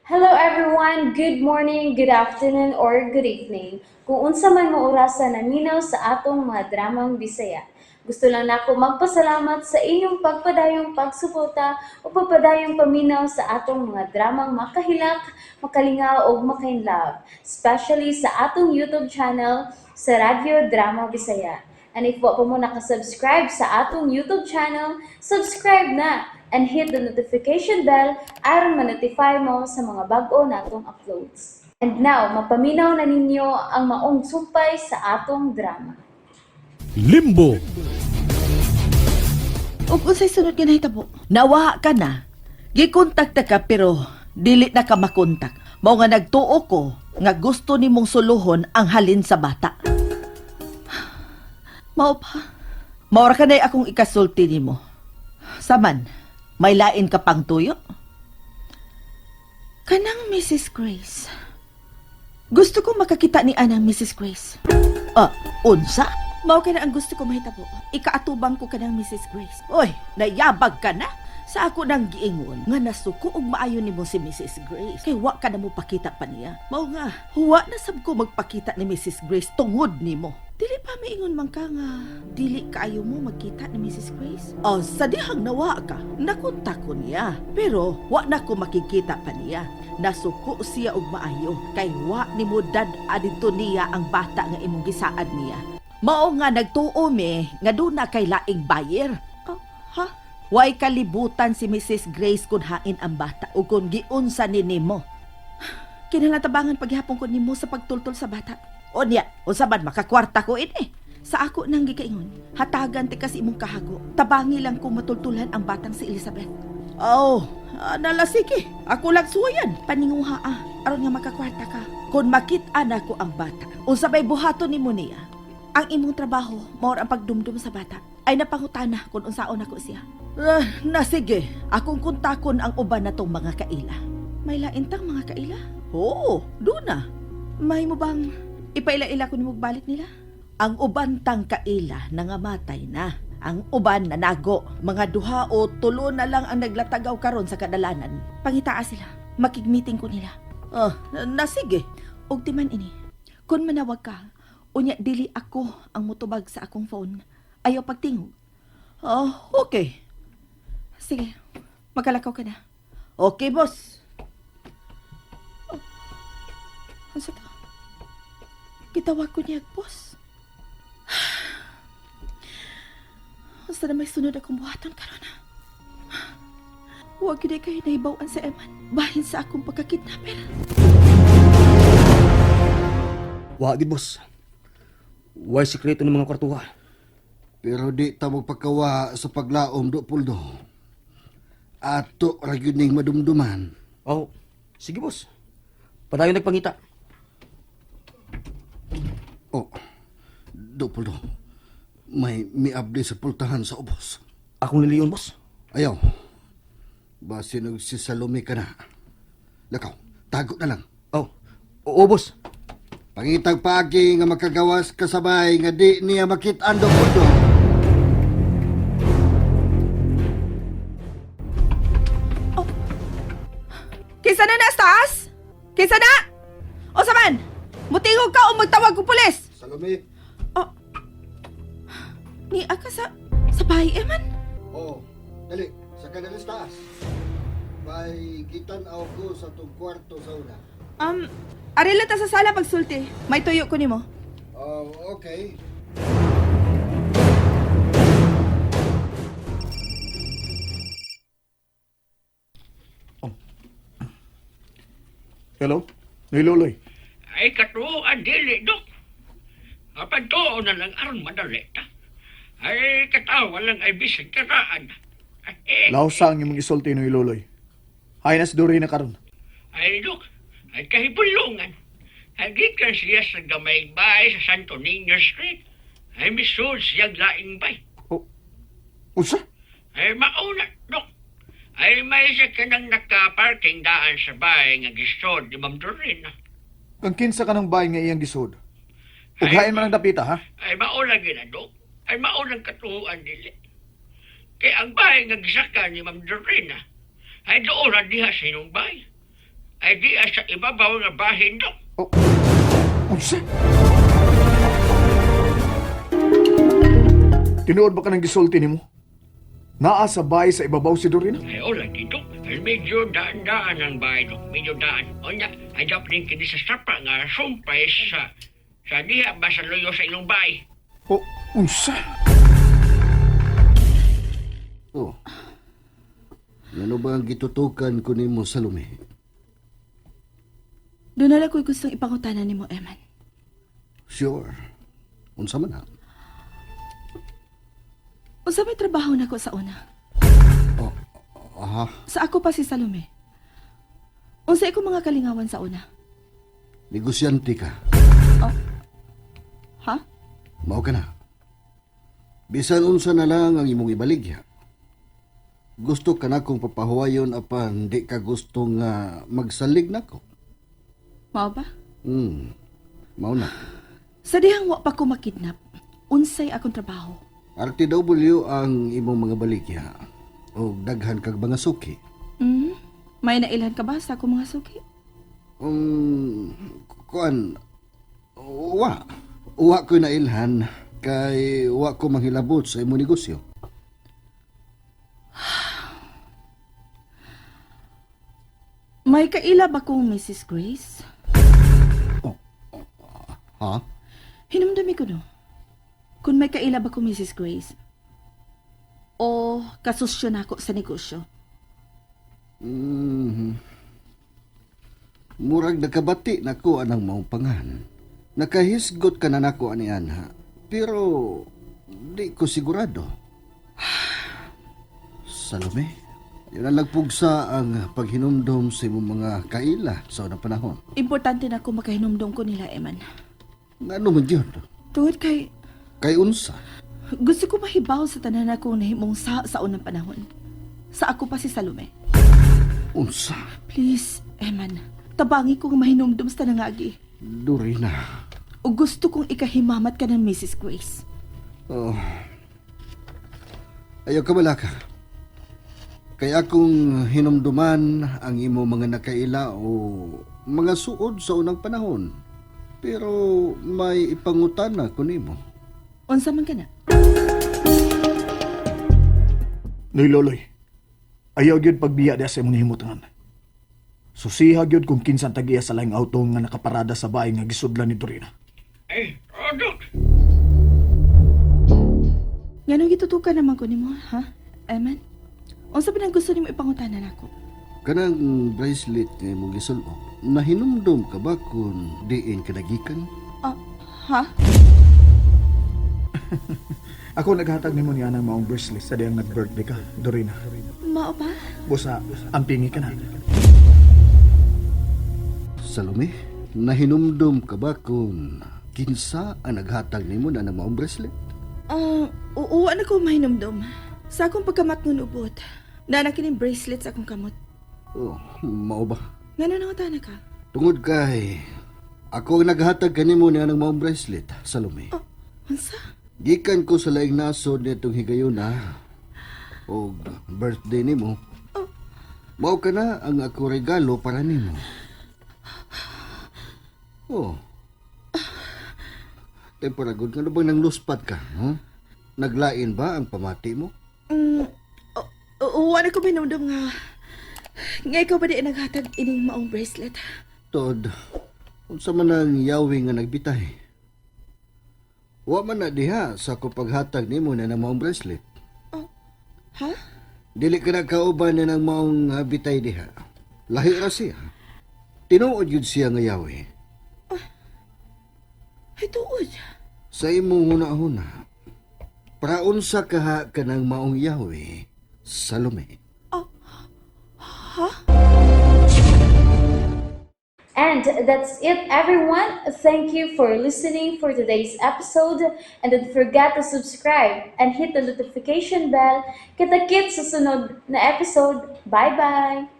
Hello everyone, good morning, good afternoon, or good evening. Kung unsa man mo orasan naminaw sa atong mga dramang Bisaya. Gusto lang nako magpasalamat sa inyong pagpadayong pagsuporta o pagpadayong paminaw sa atong mga dramang makahilak, makalingaw o makainlove, especially sa atong YouTube channel sa Radyo Drama Bisaya. And if wa pa mo nakasubscribe sa atong YouTube channel, subscribe na and hit the notification bell aron ma-notify mo sa mga bag-o natong uploads. And now, mapaminaw na ninyo ang maong sumpay sa atong drama. Limbo. Ug unsay sunod nga nahitabo? Nawa ka na. Gikontakta ka pero dili na ka makontak. Mao nga nagtuo ko nga gusto nimong suluhon ang halin sa bata. Mao pa. Maura ka na akong ikasulti nimo. Saman, may lain ka pang tuyo? Kanang Mrs. Grace. Gusto ko makakita ni anang Mrs. Grace. Unsa? Mao ka na ang gusto ko mahitabo. Ikaatubang ko ka ng Mrs. Grace. Oy, nayabag ka na. Sa ako nang giingon nga nasuko og maayo nimo si Mrs. Grace. Kay wa ka na mo pakita pa niya. Mao nga, huwa na sab ko magpakita ni Mrs. Grace tungod nimo. Dili pa miingon man ka nga dili kaayo mo magkita ni Mrs. Grace. Sa dihang nawa ka, nakunta ko niya. Pero wa na ko makikita pa niya. Nasuko siya og maayo kay wa nimo dad-adto niya ang bata nga imong gisaad niya. Mao nga nagtuo me nga duna kay laing bayer. Ha? Way kalibutan si Mrs. Grace kung hain ang bata o kung giunsa ni nimo. Kinalatabangan paghihapon ko nimo sa pagtultol sa bata. O niya, unsa man makakwarta ko ini. Sa ako nang gikaingon, hatagan ti kasi imong kahago. Tabangi lang kung matultulan ang batang si Elizabeth. Nalasiki. Ako lang suwayan. Paninguha aron nga makakwarta ka. Kung makit-an ako ang bata, unsa bay buhaton nimo niya, ang imong trabaho, maor ang pagdumdum sa bata, ay napangutana kung unsaon ako siya. Sige, akong kuntakon ang uban na tong mga kaila. May laintang mga kaila? Oo, doon na. May mo bang ipaila-ila kung magbalik nila? Ang uban tang kaila nangamatay na. Ang uban na nago. Mga duha o tulo na lang ang naglatagaw karon sa kadalanan. Pangitaa sila. Makigmeeting ko nila. Sige. Og timan ini. Kung manawag ka, unya dili ako ang mutubag sa akong phone. Ayaw pagtingog. Okay. Sige, magkalakaw ka na. Okay, boss. Ano sa to? Gitawag ko niya, boss. Basta na may sunod akong buhaton karon na. Huwag yun kayo naibawaan sa Eman. Bahin sa akong pagkakidnapper. Wa di boss. Way sikreto ng mga kwartuha. Pero di ta magpakawa sa paglaom do puldo. Ato ra gyud ning madumduman. Sige boss. Padayon nagpangita. Do puldo. May miabdi sa pultahan sa ubos. Akong liliyon boss. Ayaw. Basi si Salome ka na. Lakaw, tago na lang. Oo boss. Pangitag paagi nga makagawas kasabay nga di niya makit-an do puldo. Kisa na na, Stas? Kisa na? O saman, mutingog ka o magtawag ko pulis. Salome? Ni ka sa bahay, Eman? Dali. Sa kanalis taas. May gitan-aw ko sa tong kwarto sa una. Arila ta sa sala pagsulti. May tuyo ko nimo. Okay. Hello? Niluloy. Ay katuoan dili, Dok. Kapag tuo na lang aron madali ta. Ay katawa lang ay bisig karaan. Lausa ang imong isulti no iluloy. Hay nas duri na karon. Ay, Dok, ay kahibulungan. Hagit kan siya sa gamay bay sa Santo Niño Street. Ay misud siyang laing bay. Unsa? Ay mauna, Dok. Ay may siya kanang naka-parking daan sa bay nga gisod ni Ma'am Doreen. Kang kinsa ka ng bahay nga iyang gisod. Ughain man ang dapita, ha? Ay mauna gina, Dok. Ay maunang katuhuan dili. Kaya ang bahay nga gisaka ni Ma'am Doreen ay doon na diha sa inyong bahay. ay di sa ibabaw nga bahin, Dok. Oh, unsa? Tinuod ba ka ng gisulti nimo? Naa sa bahay sa ibabaw si Dorina? Ay, o lagi, Dok. Ay, medyo daan-daan ang bahay, Dok. Medyo daan. O niya, ay dapat din kini sa sapa nga sumpay sa diha ba sa loyo sa ilong bahay. Oh, unsa? Oh. Ano ba ang gitutukan ko nimo, Salome? Doon na lang ko'y gustong ipangutanan ni mo, Eman. Sure. Unsa man na? Unsa may trabaho na ko sa una? Aha, Sa ako pa si Salome. Unsa ako mga kalingawan sa una? negosyante ka. Ha? Mao ka na. Bisan unsa na lang ang imong ibaligya. Gusto ka na kong papahuwayon apan di ka gusto nga magsalig nako. Mao ba? Mao na. Sa dihang wa pa ko makidnap, unsay akong trabaho. RTW ang imong mga baligya o daghan kag mga suki. May nailhan ka ba sa akong mga suki? Kuan, wa ko na ilhan kay wa ko manghilabot sa imong negosyo. May kaila ba kong Mrs. Grace? Ha? Hinumdumi ko no. Kung may kaila ba kong Mrs. Grace? O kasusyo na ako sa negosyo? Murag nakabati nako anang maong pangan. Nakahisgot ka na nako ani anha. Pero di ko sigurado. Salome, yun ang nagpugsa ang paghinumdom sa imong mga kaila sa unang panahon. Importante na ako makahinumdong ko nila, Eman. Ngano man yun? Tungod kay Kay unsa? gusto ko mahibaw sa tanan akong nahimong sa unang panahon. Sa ako pa si Salome. Unsa? Please, Eman, tabangi kong mahinumdum sa tanangagi. Dorina. O gusto kong ikahimamat ka ng Mrs. Grace. Oh. Ayaw ka malaka. Kaya akong hinumduman ang imo mga nakaila o mga suod sa unang panahon. Pero may ipangutana ko nimo. Unsa man ka na? Noy Loloy, ayaw gyud pagbiya diha sa imong himutangan. Susiha gyud kung kinsan tagiya sa laing auto nga nakaparada sa bahay nga gisudlan ni Dorina. Ay, o, Dok. Nganong gitutukan naman ko nimo, ha? Eman? Unsa ba nang gusto nimo ipangutanan ako? Kanang bracelet nga imong gisulo, nahinumdum ka ba kung diin ka nagikan? Ha? Ako naghatag nimo niya ng maong bracelet sa diyang nag-birthday ka, Dorina. Mao ba? Busa, ampingi ka na. Salome, nahinumdum ka ba kung kinsa ang naghatag nimo na ng maong bracelet? Oo, ano ko mahinumdum. Sa akong pagkamatngon ubot, nanakining bracelet sa akong kamot. Oh, mao ba? Ngano nangutana ka? Tungod kay ako ang naghatag kanimo niya ng maong bracelet, Salome. Unsa? Gikan ko sa laing nasod nitong higayuna o birthday nimo. Mao ka na ang ako regalo para nimo. Oh. Temporagod ka na bang nang luspat ka? Huh? Naglain ba ang pamati mo? Wala ko minumdum nga. Nga ikaw ba di naghatag ining maong bracelet? Tod, unsa man ang yawi nga nagbitay? Wa man na diha sa ko paghatag nimo na ng maong bracelet. Ha? Dili ka na kauban na ng maong bitay diha. Lahi ra siya. Tinuod yun siya nga yawi. Ay, tuod. Sa imong huna-huna, para unsa kaha ka ng maong yawi, Salome. And that's it, everyone. Thank you for listening for today's episode. And don't forget to subscribe and hit the notification bell. Kita-kits sa sunod na episode. Bye-bye!